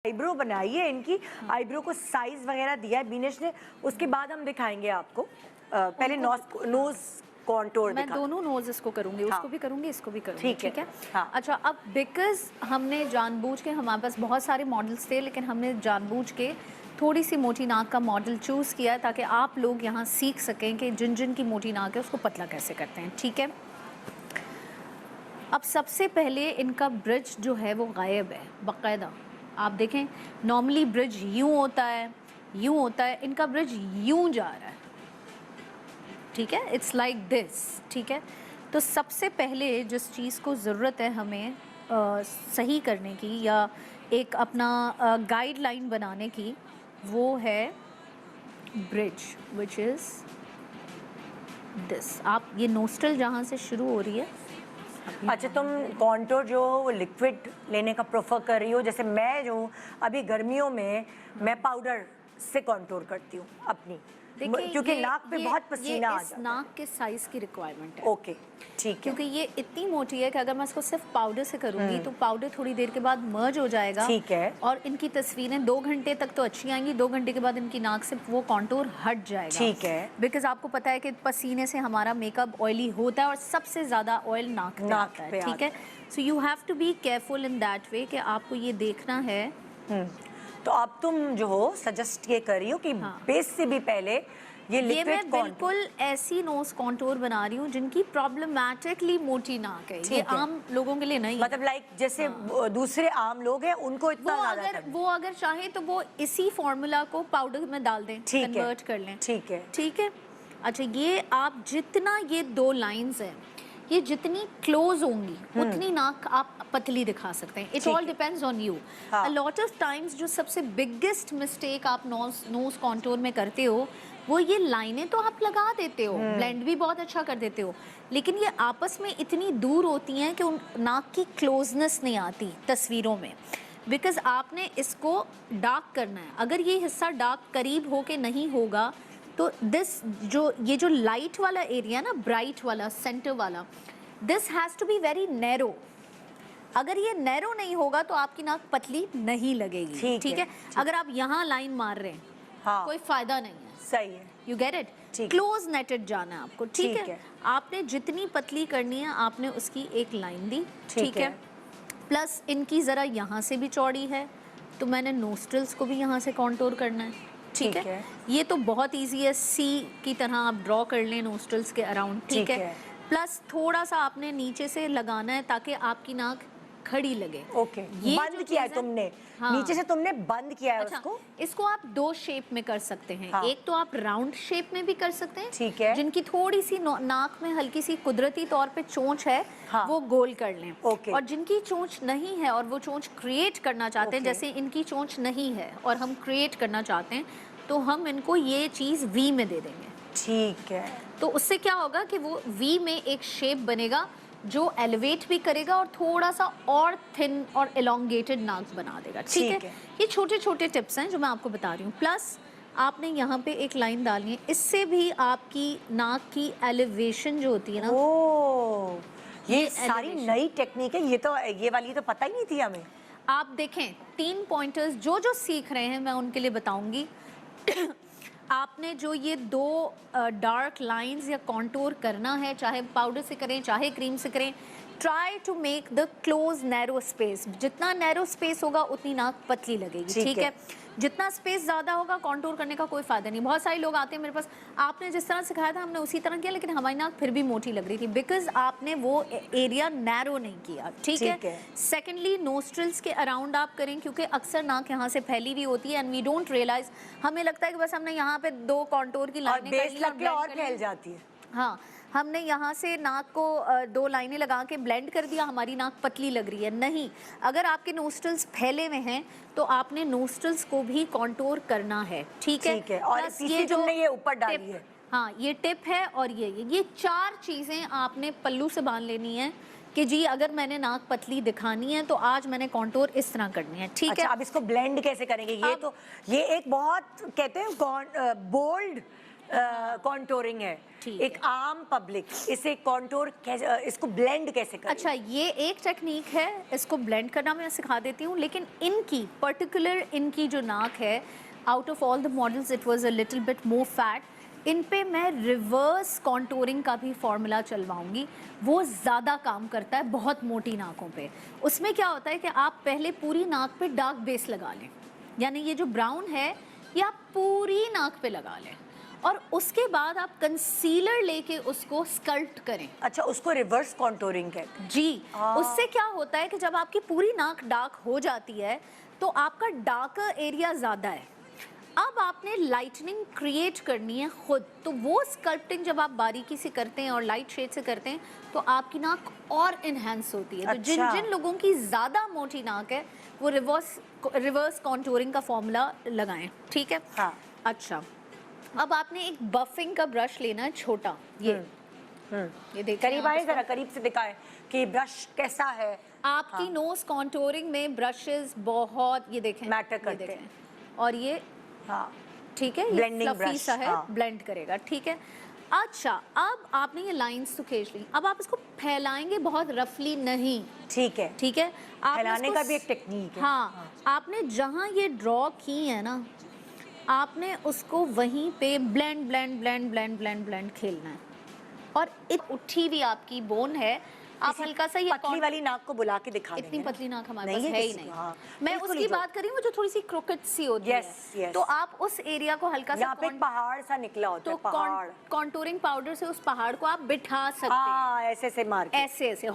Eyebrow बनाई है इनकी, आईब्रो को साइज वगैरह दिया है बीनेश ने, उसके बाद हम दिखाएंगे आपको। पहले नोज कॉन्टूर मैं दोनों नोज इसको करूंगी, हाँ। उसको भी करूंगी, इसको भी करूंगी, ठीक है। हाँ। अच्छा, अब बिकॉज हमने जानबूझ के, हमारे पास बहुत सारे मॉडल्स थे लेकिन हमने जानबूझ के थोड़ी सी मोटी नाक का मॉडल चूज़ किया ताकि आप लोग यहाँ सीख सकें कि जिन जिन की मोटी नाक है उसको पतला कैसे करते हैं, ठीक है। अब सबसे पहले इनका ब्रिज जो है वो गायब है बाकायदा। आप देखें नॉर्मली ब्रिज यूं होता है, यूं होता है, इनका ब्रिज यूं जा रहा है, ठीक है, इट्स लाइक दिस, ठीक है। तो सबसे पहले जिस चीज़ को ज़रूरत है हमें सही करने की या एक अपना गाइडलाइन बनाने की, वो है ब्रिज, विच इज़ दिस। आप ये नोस्ट्रल जहाँ से शुरू हो रही है। अच्छा, तुम कॉन्टूर जो वो लिक्विड लेने का प्रेफर कर रही हो, जैसे मैं जो अभी गर्मियों में मैं पाउडर से कॉन्टूर करती हूँ अपनी, क्योंकि नाक पे बहुत पसीना आ जाता है। नाक के साइज की रिक्वायरमेंट है। ओके, ठीक है। क्योंकि ये इतनी मोटी है कि अगर मैं इसको सिर्फ पाउडर से करूंगी तो पाउडर थोड़ी देर के बाद मर्ज हो जाएगा, ठीक है। और इनकी तस्वीरें 2 घंटे तक तो अच्छी आएंगी, 2 घंटे के बाद इनकी नाक से वो कॉन्टूर हट जाएगा, ठीक है। बिकॉज आपको पता है कि पसीने से हमारा मेकअप ऑयली होता है और सबसे ज्यादा ऑयल नाक पे आता है, ठीक है। So you have to be careful in that way कि आपको ये देखना है। तो अब तुम जो हो सजेस्ट ये कर रही हो कि बेस से भी पहले ये मैं बिल्कुल ऐसी नोज कॉन्टूर बना रही हूँ जिनकी प्रॉब्लमैटिकली मोटी नाक है, ये आम लोगों के लिए नहीं, मतलब लाइक जैसे दूसरे आम लोग हैं उनको इतना वो अगर चाहे तो वो इसी फॉर्मूला को पाउडर में डाल दें, कन्वर्ट कर लें, ठीक है, ठीक है। अच्छा, ये आप जितना ये 2 लाइंस हैं ये जितनी क्लोज होंगी उतनी नाक आप पतली दिखा सकते हैं। It all depends on you. A lot of times जो सबसे बिगेस्ट मिस्टेक आप नोज कॉन्टूर में करते हो वो ये लाइनें तो आप लगा देते हो, ब्लेंड भी बहुत अच्छा कर देते हो, लेकिन ये आपस में इतनी दूर होती हैं कि उन नाक की क्लोजनेस नहीं आती तस्वीरों में, बिकॉज आपने इसको डार्क करना है। अगर ये हिस्सा डार्क करीब हो के नहीं होगा तो ये जो लाइट वाला एरिया ना, ब्राइट वाला, सेंटर वाला, this has to be very narrow. अगर ये नैरो नहीं होगा तो आपकी नाक पतली नहीं लगेगी, ठीक है। अगर आप यहाँ लाइन मार रहे हैं कोई फायदा नहीं है, सही है, यू गेट इट। क्लोज नेटेड जाना है आपको, ठीक है। आपने जितनी पतली करनी है आपने उसकी एक लाइन दी, ठीक है। प्लस इनकी जरा यहाँ से भी चौड़ी है तो मैंने नोस्ट्रल्स को भी यहाँ से कॉन्टूर करना है, ठीक है। ये तो बहुत इजी है, सी की तरह आप ड्रॉ कर लें नोस्ट्रल्स के अराउंड, ठीक है। प्लस थोड़ा सा आपने नीचे से लगाना है ताकि आपकी नाक खड़ी लगे। ओके, ये बंद किया है तुमने, नीचे से तुमने बंद किया है उसको। इसको आप 2 शेप में कर सकते हैं, एक तो आप राउंड शेप में भी कर सकते हैं, ठीक है। जिनकी थोड़ी सी नाक में हल्की सी कुदरती तौर पे चोंच है वो गोल कर लें, और जिनकी चोंच नहीं है और वो चोंच क्रिएट करना चाहते हैं, जैसे इनकी चोंच नहीं है और हम क्रिएट करना चाहते हैं तो हम इनको ये चीज वी में दे देंगे, ठीक है। तो उससे क्या होगा कि वो वी में एक शेप बनेगा जो एलिवेट भी करेगा और थोड़ा सा और थिन और एलोंगेटेड नाक बना देगा, ठीक है। ये छोटे छोटे टिप्स हैं जो मैं आपको बता रही हूँ। प्लस आपने यहाँ पे एक लाइन डालनी है, इससे भी आपकी नाक की एलिवेशन जो होती है ना, ये सारी नई टेक्निक है, ये वाली तो पता ही नहीं थी हमें। आप देखें 3 पॉइंटर्स जो सीख रहे हैं मैं उनके लिए बताऊंगी। आपने जो ये 2 डार्क लाइंस या कॉन्टूर करना है, चाहे पाउडर से करें चाहे क्रीम से करें, try to make the close narrow space. जितना नैरो स्पेस होगा उतनी नाक पतली लगेगी, ठीक है। जितना स्पेस ज़्यादा होगा कॉन्टूर करने का कोई फ़ायदा नहीं। बहुत सारे लोग आते हैं मेरे पास, आपने जिस तरह सिखाया था हमने उसी तरह किया लेकिन हमारी नाक फिर भी मोटी लग रही थी, बिकॉज आपने वो एरिया नैरो नहीं किया, ठीक है। सेकेंडली नोस्ट्रल्स के अराउंड आप करें, क्योंकि अक्सर नाक यहाँ से फैली हुई होती है एंड वी डोंट रियलाइज, हमें लगता है कि बस हमने यहाँ पे 2 कॉन्टूर की लाइनें कर ली और फैल जाती है। हाँ, हमने यहाँ से नाक को 2 लाइनें लगा के ब्लेंड कर दिया, हमारी नाक पतली लग रही है। नहीं, अगर आपके नोस्ट्रल्स फैले हुए हैं तो आपने नोस्ट्रल्स को भी कॉन्टूर करना है, ठीक है। और ये जो तुमने ये ऊपर डाली है, हाँ ये टिप है, और ये 4 चीज़ें आपने पल्लू से बांध लेनी है कि जी अगर मैंने नाक पतली दिखानी है तो आज मैंने कॉन्टूर इस तरह करनी है, ठीक है। अब इसको ब्लेंड कैसे करेंगे? ये एक बहुत कहते हैं बोल्ड कॉन्टोरिंग है, ठीक एक आम पब्लिक इसे कॉन्टोर इसको ब्लेंड कैसे करे? अच्छा, ये एक टेक्निक है, इसको ब्लेंड करना मैं सिखा देती हूँ, लेकिन इनकी पर्टिकुलर इनकी जो नाक है, out of all the models it was a little bit more fat. इन पे मैं रिवर्स कॉन्टोरिंग का भी फॉर्मूला चलवाऊंगी, वो ज़्यादा काम करता है बहुत मोटी नाकों पे। उसमें क्या होता है कि आप पहले पूरी नाक पे डार्क बेस लगा लें, यानी ये जो ब्राउन है ये आप पूरी नाक पे लगा लें, और उसके बाद आप कंसीलर लेके उसको स्कल्प्ट करें। अच्छा, उसको रिवर्स कॉन्टोरिंग कहते हैं जी। उससे क्या होता है कि जब आपकी पूरी नाक डार्क हो जाती है तो आपका डार्कर एरिया ज़्यादा है। अब आपने लाइटनिंग क्रिएट करनी है खुद, तो वो स्कल्पटिंग जब आप बारीकी से करते हैं और लाइट शेड से करते हैं तो आपकी नाक और इन्हेंस होती है। तो जिन जिन लोगों की ज़्यादा मोटी नाक है वो रिवर्स कॉन्टोरिंग का फॉर्मूला लगाएं, ठीक है? हाँ। अच्छा, अब आपने एक बफिंग का ब्रश लेना है छोटा, ये देखिए, करीब आए जरा, करीब से दिखाएं कि ब्रश कैसा है। आपकी नोज कॉन्टोरिंग में ब्रशेस बहुत, ये देखें, मैटर करते हैं। और ये हाँ, ठीक है, ये ब्लेंडिंग फ्लफी ब्रश सा है, ब्लेंड करेगा, ठीक है? अच्छा, अब आपने ये लाइंस तो खींच ली, अब आप इसको फैलाएंगे बहुत रफली नहीं, ठीक है, ठीक है? आप फैलाने का भी एक टेक्निक है। हाँ, आपने जहाँ ये ड्रॉ की है ना, आपने उसको वहीं पे blend blend blend blend blend blend खेलना है। और उठी हुई आपकी बोन है, आप हल्का सा ये पतली वाली नाक को बुला के दिखा इतनी देंगे। पतली नाक हमारे नहीं पास है है ही किसी नहीं। को, हाँ। मैं बिल्कुल उसकी ही जो- बात कर रही हूँ जो थोड़ी सी क्रोकेट सी होती Yes, है, yes. तो आप उस एरिया को हल्का सा यहाँ पे एक पहाड़ सा निकला होता तो है, पहाड़। कॉन्टूरिंग पाउडर से उस पहाड़ को आप बिठा सकते हैं, हाँ, ऐसे से मार के। ऐसे ऐसे